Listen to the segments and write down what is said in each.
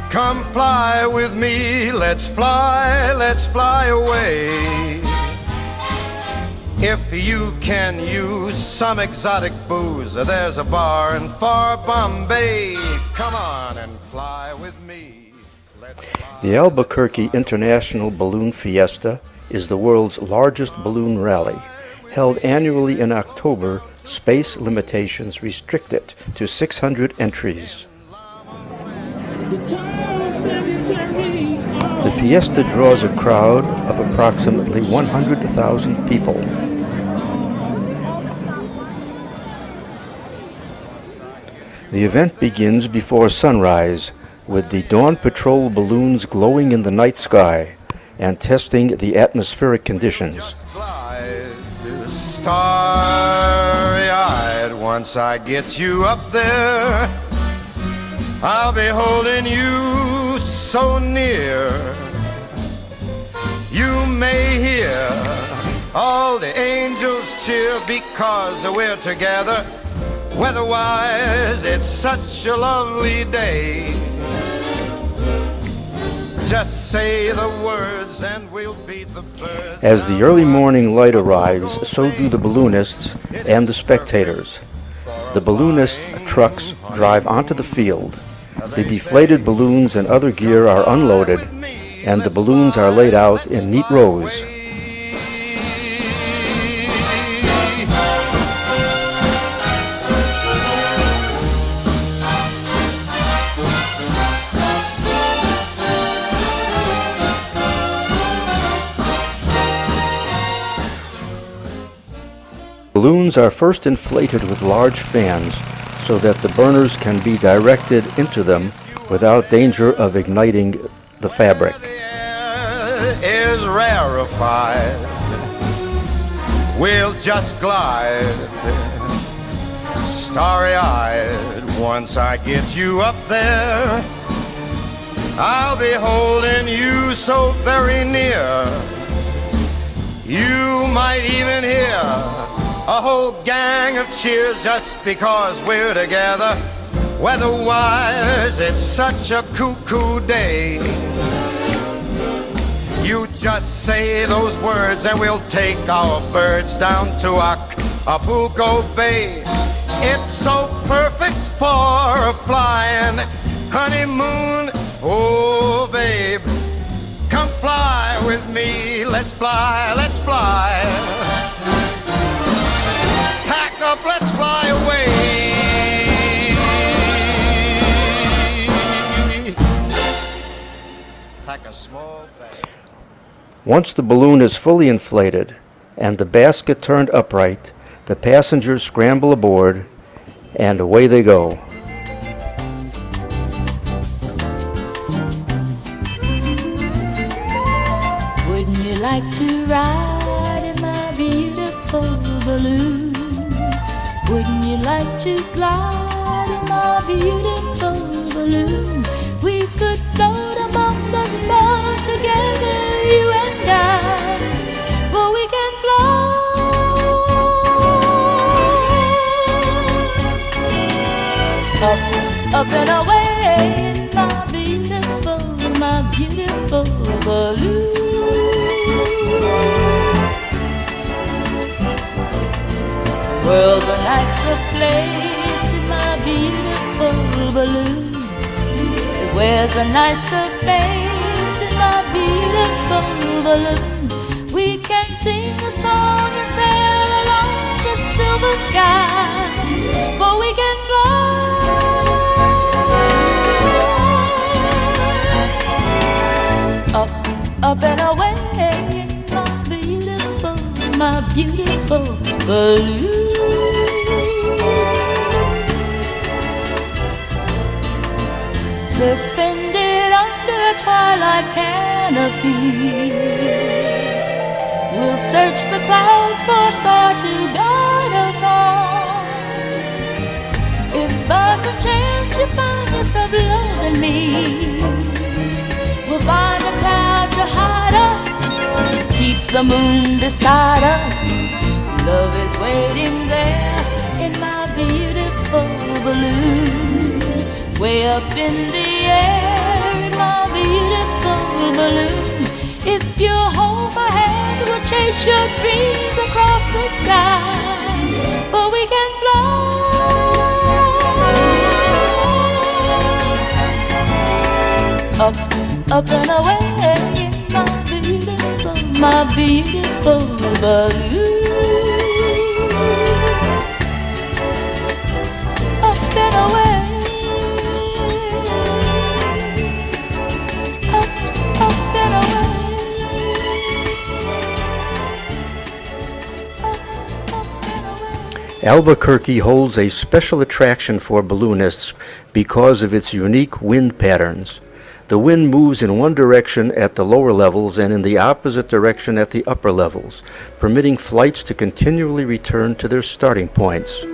Come fly with me, let's fly away. If you can use some exotic booze, there's a bar in far Bombay. Come on and fly with me. The Albuquerque International Balloon Fiesta is the world's largest balloon rally. Held annually in October, space limitations restrict it to 600 entries. The fiesta draws a crowd of approximately 100,000 people. The event begins before sunrise, with the Dawn Patrol balloons glowing in the night sky and testing the atmospheric conditions. Starry-eyed, once I get you up there, I'll be holding you so near. You may hear all the angels cheer because we're together. Weather-wise, it's such a lovely day. Just say the words and we'll beat the birds. As the early morning light arrives, so do the balloonists and the spectators. The balloonist trucks drive onto the field. The deflated balloons and other gear are unloaded, and the balloons are laid out in neat rows. Balloons are first inflated with large fans so that the burners can be directed into them without danger of igniting the fabric. The air is rarefied. We'll just glide, starry-eyed. Once I get you up there, I'll be holding you so very near. You might even hear a whole gang of cheers just because we're together. Weather-wise, it's such a cuckoo day. You just say those words and we'll take our birds down to Acapulco Bay. It's so perfect for a flying honeymoon. Oh, babe, come fly with me. Let's fly, let's fly. Pack up, let's fly away. Pack a small bag. Once the balloon is fully inflated and the basket turned upright, the passengers scramble aboard and away they go. Wouldn't you like to ride in my beautiful balloon? Wouldn't you like to glide in my beautiful balloon? We could float among the stars together, you and I, for we can fly up and away in my beautiful balloon. World's a nicer place in my beautiful balloon. It wears a nicer face in my beautiful balloon. We can sing a song and sail along the silver sky, for we can fly up and away in my beautiful balloon. Suspended under a twilight canopy, we'll search the clouds for a star to guide us on. If by some chance you find yourself loving me, we'll find a cloud to hide us, keep the moon beside us. Love is waiting there in my beautiful balloon. Way up in the air beautiful balloon. If you hold my hand, we'll chase your dreams across the sky. For we can fly up, up and away in my beautiful balloon. Up and away, up and away, up and away. Albuquerque holds a special attraction for balloonists because of its unique wind patterns. The wind moves in one direction at the lower levels and in the opposite direction at the upper levels, permitting flights to continually return to their starting points.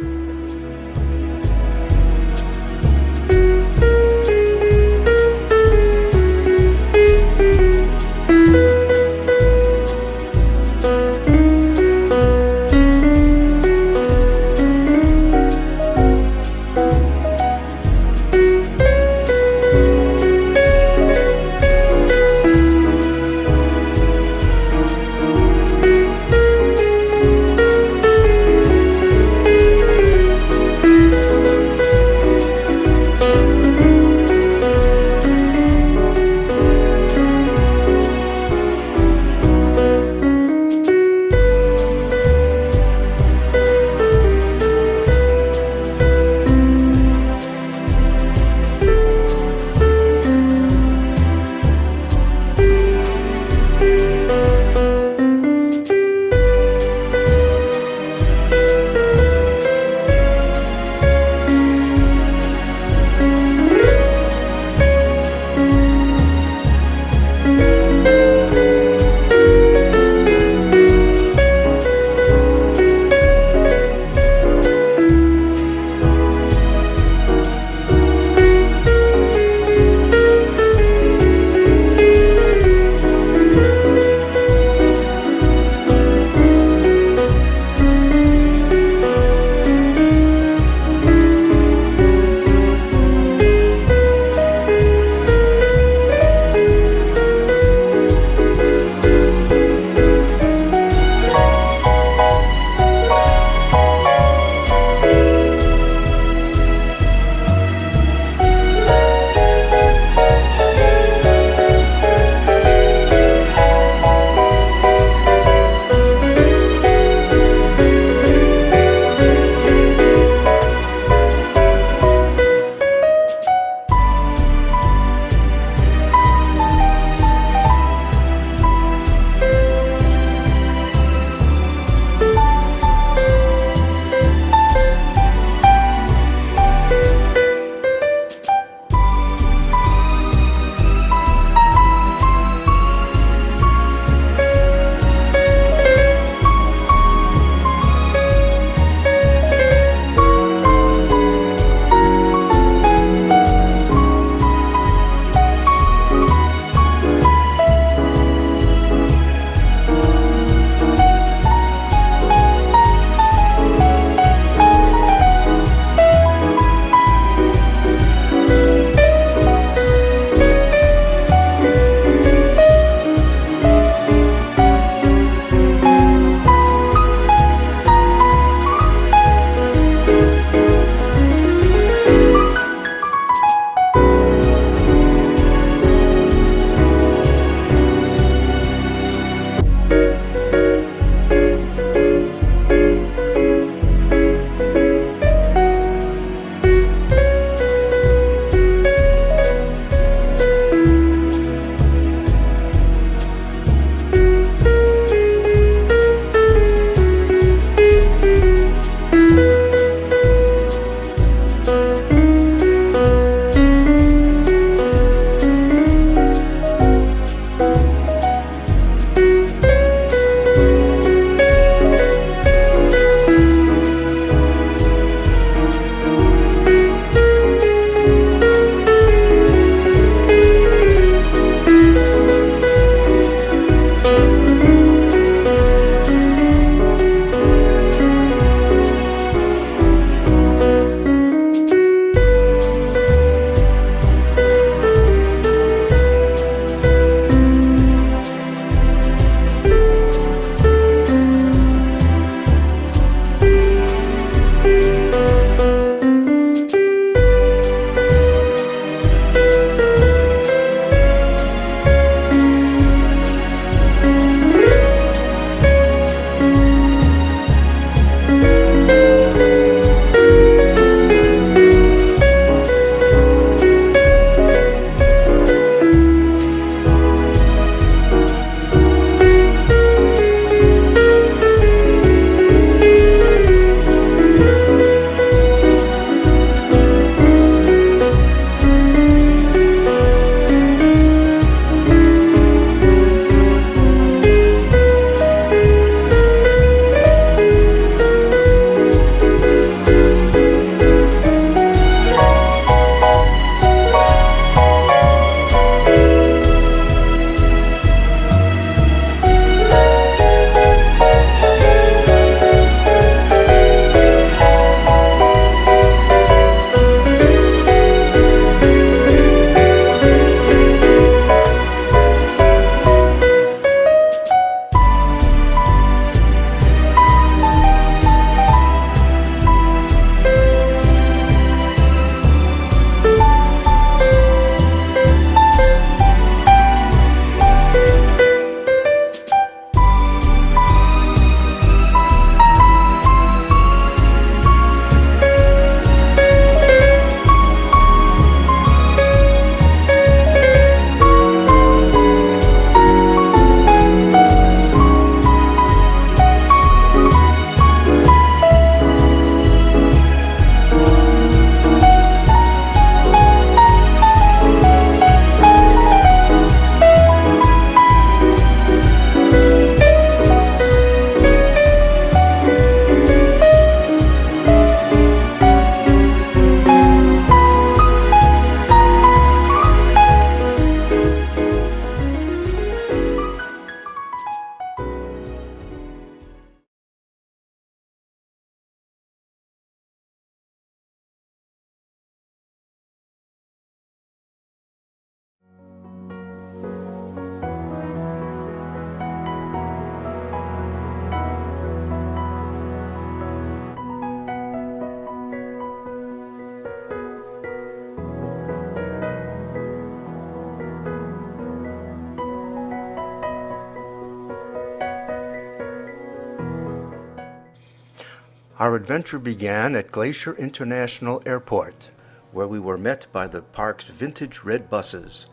Our adventure began at Glacier International Airport, where we were met by the park's vintage red buses.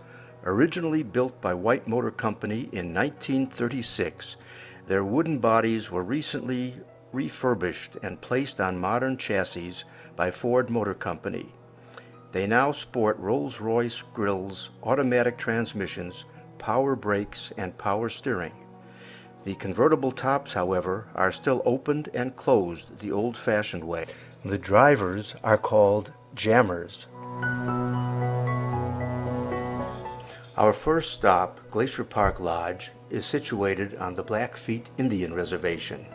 Originally built by White Motor Company in 1936, their wooden bodies were recently refurbished and placed on modern chassis by Ford Motor Company. They now sport Rolls-Royce grills, automatic transmissions, power brakes, and power steering. The convertible tops, however, are still opened and closed the old-fashioned way. The drivers are called jammers. Our first stop, Glacier Park Lodge, is situated on the Blackfeet Indian Reservation.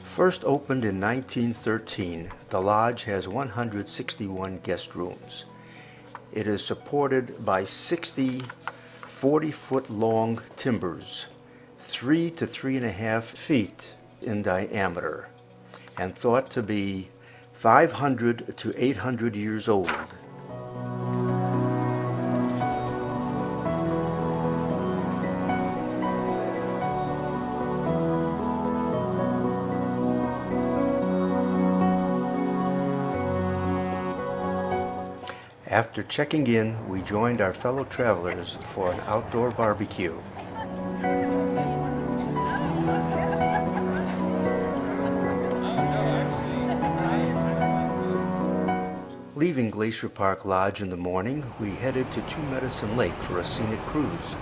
First opened in 1913, the lodge has 161 guest rooms. It is supported by 60 40-foot long timbers, 3 to 3.5 feet in diameter, and thought to be 500 to 800 years old. After checking in, we joined our fellow travelers for an outdoor barbecue. Leaving Glacier Park Lodge in the morning, we headed to Two Medicine Lake for a scenic cruise.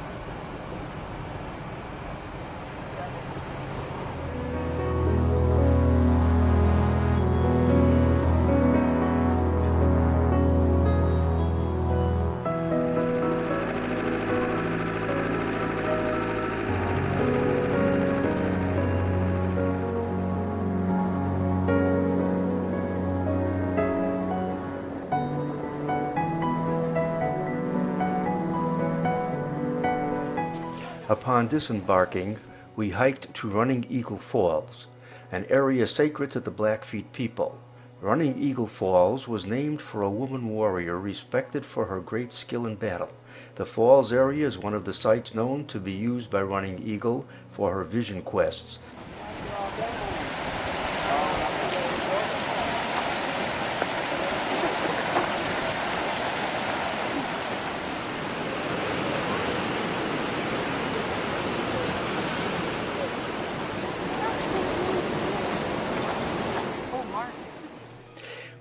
Upon disembarking, we hiked to Running Eagle Falls, an area sacred to the Blackfeet people. Running Eagle Falls was named for a woman warrior respected for her great skill in battle. The falls area is one of the sites known to be used by Running Eagle for her vision quests.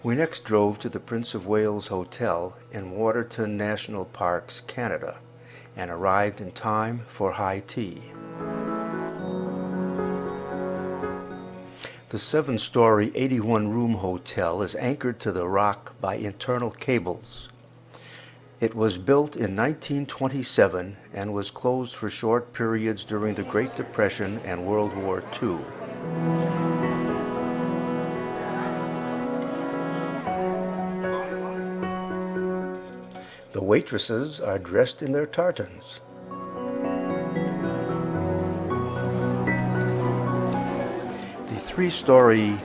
We next drove to the Prince of Wales Hotel in Waterton National Parks, Canada, and arrived in time for high tea. The 7-story, 81-room hotel is anchored to the rock by internal cables. It was built in 1927 and was closed for short periods during the Great Depression and World War II. The waitresses are dressed in their tartans. The 3-story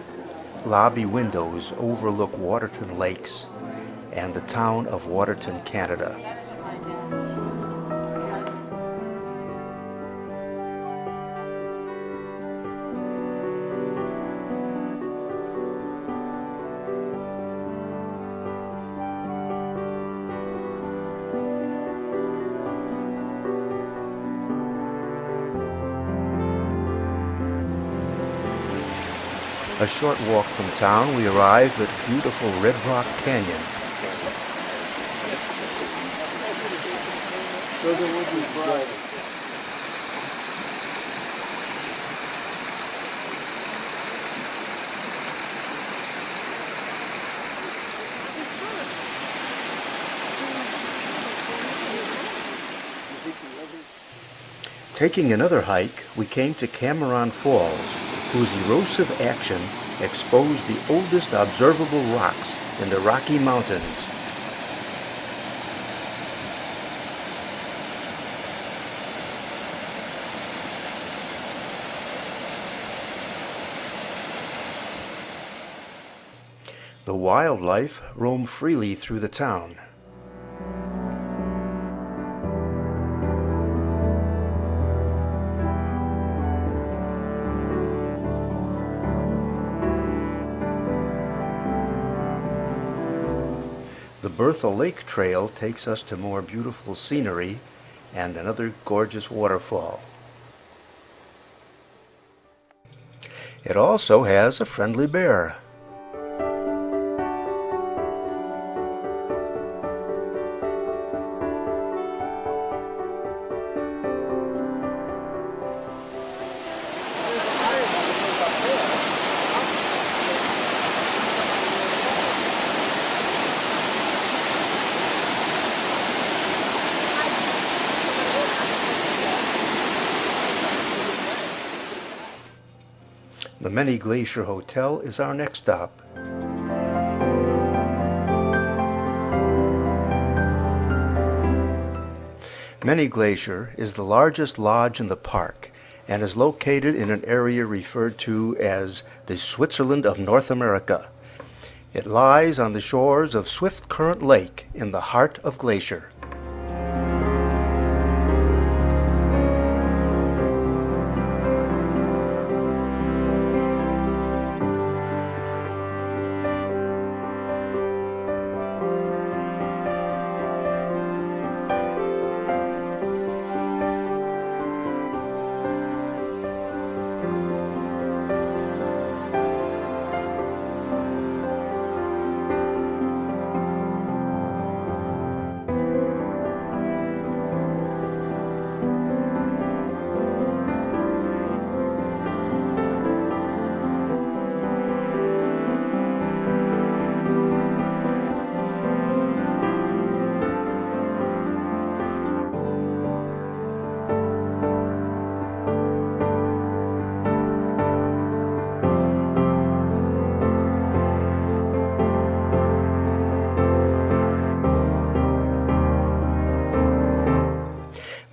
lobby windows overlook Waterton Lakes and the town of Waterton, Canada. A short walk from town, we arrived at beautiful Red Rock Canyon. Taking another hike, we came to Cameron Falls, whose erosive action exposed the oldest observable rocks in the Rocky Mountains. The wildlife roam freely through the town. The Bertha Lake Trail takes us to more beautiful scenery and another gorgeous waterfall. It also has a friendly bear. The Many Glacier Hotel is our next stop. Many Glacier is the largest lodge in the park and is located in an area referred to as the Switzerland of North America. It lies on the shores of Swift Current Lake in the heart of Glacier.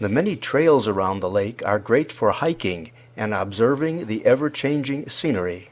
The many trails around the lake are great for hiking and observing the ever-changing scenery.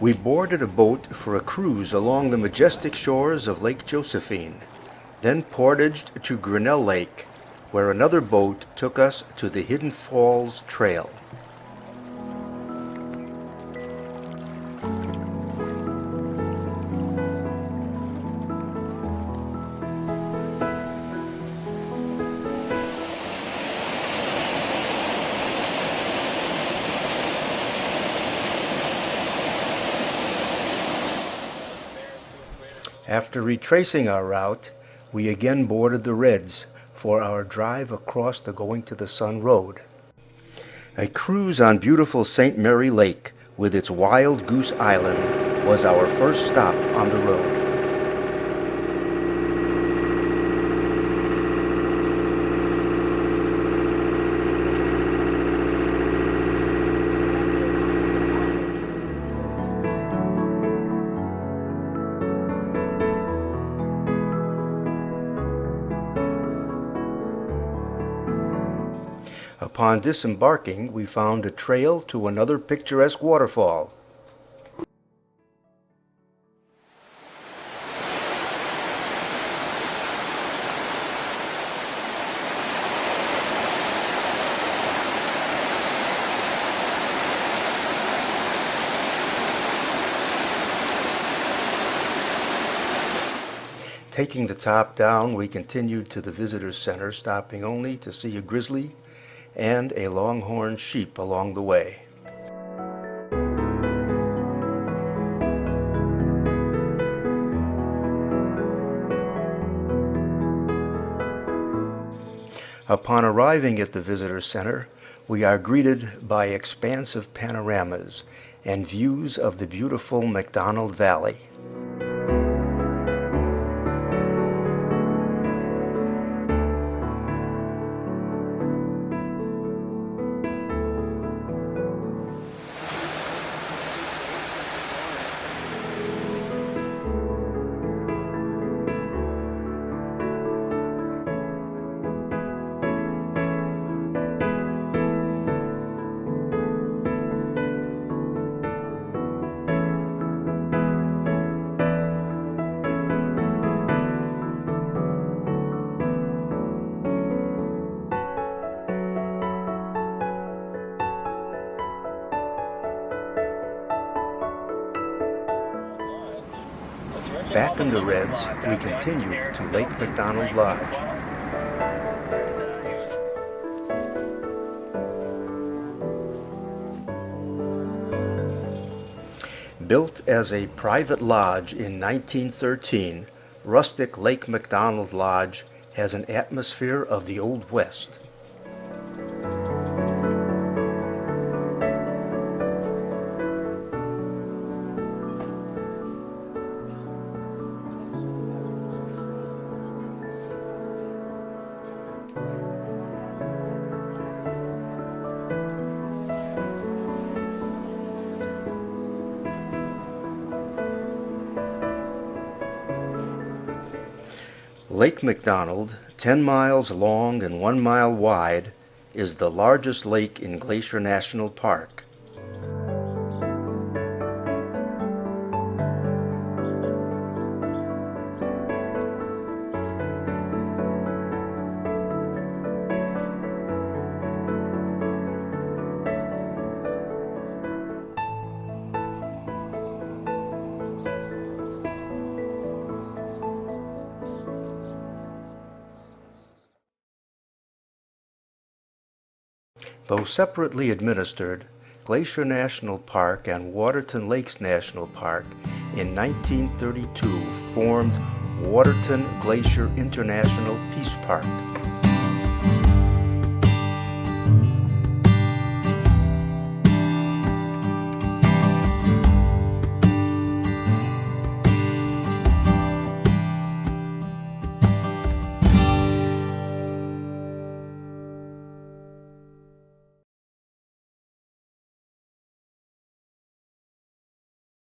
We boarded a boat for a cruise along the majestic shores of Lake Josephine, then portaged to Grinnell Lake, where another boat took us to the Hidden Falls Trail. After retracing our route, we again boarded the Reds for our drive across the Going to the Sun Road. A cruise on beautiful St. Mary Lake with its Wild Goose Island was our first stop on the road. Upon disembarking, we found a trail to another picturesque waterfall. Taking the top down, we continued to the visitor center, stopping only to see a grizzly and a longhorn sheep along the way. Upon arriving at the visitor center, we are greeted by expansive panoramas and views of the beautiful McDonald Valley. Back in the Reds, we continue to Lake McDonald Lodge. Built as a private lodge in 1913, rustic Lake McDonald Lodge has an atmosphere of the Old West. Lake McDonald, 10 miles long and 1 mile wide, is the largest lake in Glacier National Park. Though separately administered, Glacier National Park and Waterton Lakes National Park in 1932 formed Waterton Glacier International Peace Park.